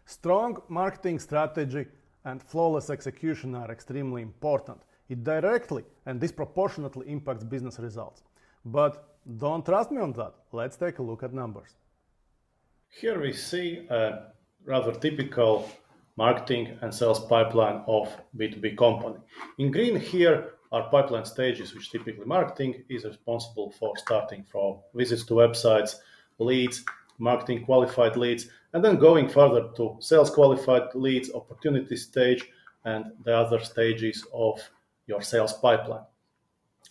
Strong marketing strategy and flawless execution are extremely important. It directly and disproportionately impacts business results. But don't trust me on that. Let's take a look at numbers. Here we see a rather typical marketing and sales pipeline of B2B company. In green here are pipeline stages, which typically marketing is responsible for, starting from visits to websites, leads, marketing qualified leads, and then going further to sales qualified leads, opportunity stage, and the other stages of your sales pipeline.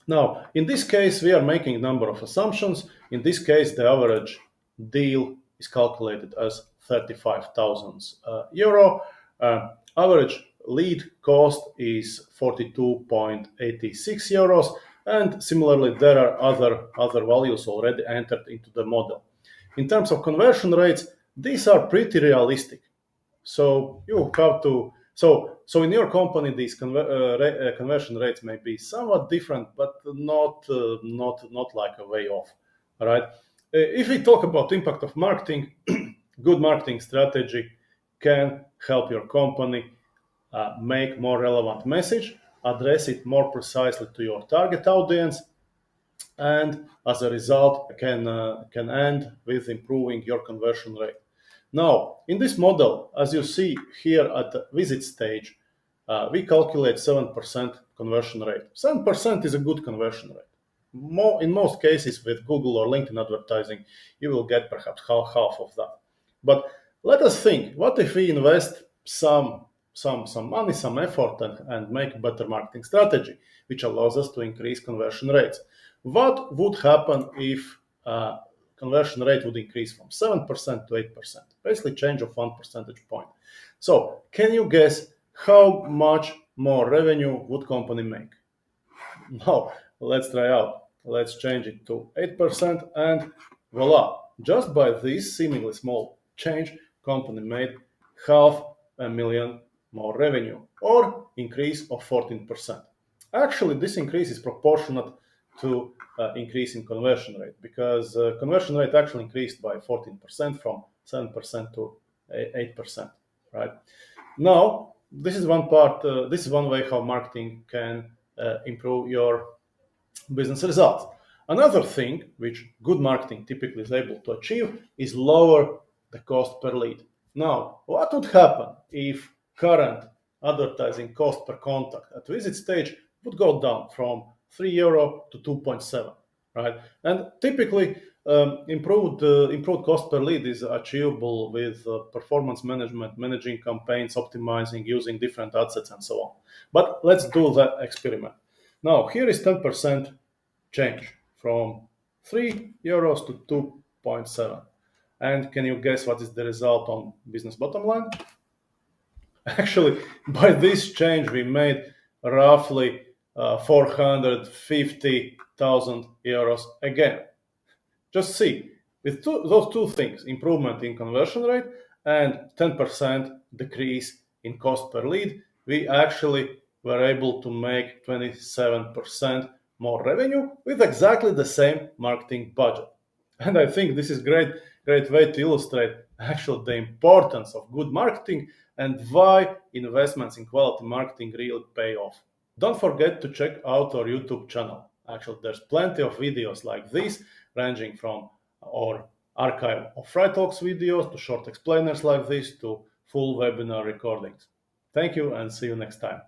Now, in this case, we are making a number of assumptions. In this case, the average deal is calculated as 35,000 euro. Average lead cost is 42.86 euros, and similarly, there are other values already entered into the model. In terms of conversion rates, these are pretty realistic. So you have to so in your company, these conversion rates may be somewhat different, but not like a way off. All right. If we talk about impact of marketing, good marketing strategy can help your company make more relevant message, address it more precisely to your target audience, and as a result can end with improving your conversion rate. Now, in this model, as you see here at the visit stage, we calculate 7% conversion rate. 7% is a good conversion rate. In most cases with Google or LinkedIn advertising, you will get perhaps half of that. But let us think, what if we invest some money, some effort, and make a better marketing strategy, which allows us to increase conversion rates? What would happen if conversion rate would increase from 7% to 8%? Basically, change of 1 percentage point. So, can you guess how much more revenue would company make? Now, let's try out. Let's change it to 8%, and voila! Just by this seemingly small change, company made 500,000 more revenue, or increase of 14%. Actually, this increase is proportionate to increase in conversion rate, because conversion rate actually increased by 14% from 7% to 8%. Right now, this is one part. This is one way how marketing can improve your business results. Another thing which good marketing typically is able to achieve is lower the cost per lead. Now, what would happen if current advertising cost per contact at visit stage would go down from €3 to 2.7, right? And typically, improved cost per lead is achievable with performance management, managing campaigns, optimizing, using different ad sets, and so on. But let's do the experiment. Now, here is 10% change from €3 to 2.7. And can you guess what is the result on business bottom line? Actually, by this change, we made roughly 450,000 euros again. Just see, with those two things, improvement in conversion rate and 10% decrease in cost per lead, we actually were able to make 27% more revenue with exactly the same marketing budget. And I think this is great way to illustrate actually the importance of good marketing and why investments in quality marketing really pay off. Don't forget to check out our YouTube channel. Actually, there's plenty of videos like this, ranging from our archive of Fry Talks videos to short explainers like this to full webinar recordings. Thank you and see you next time.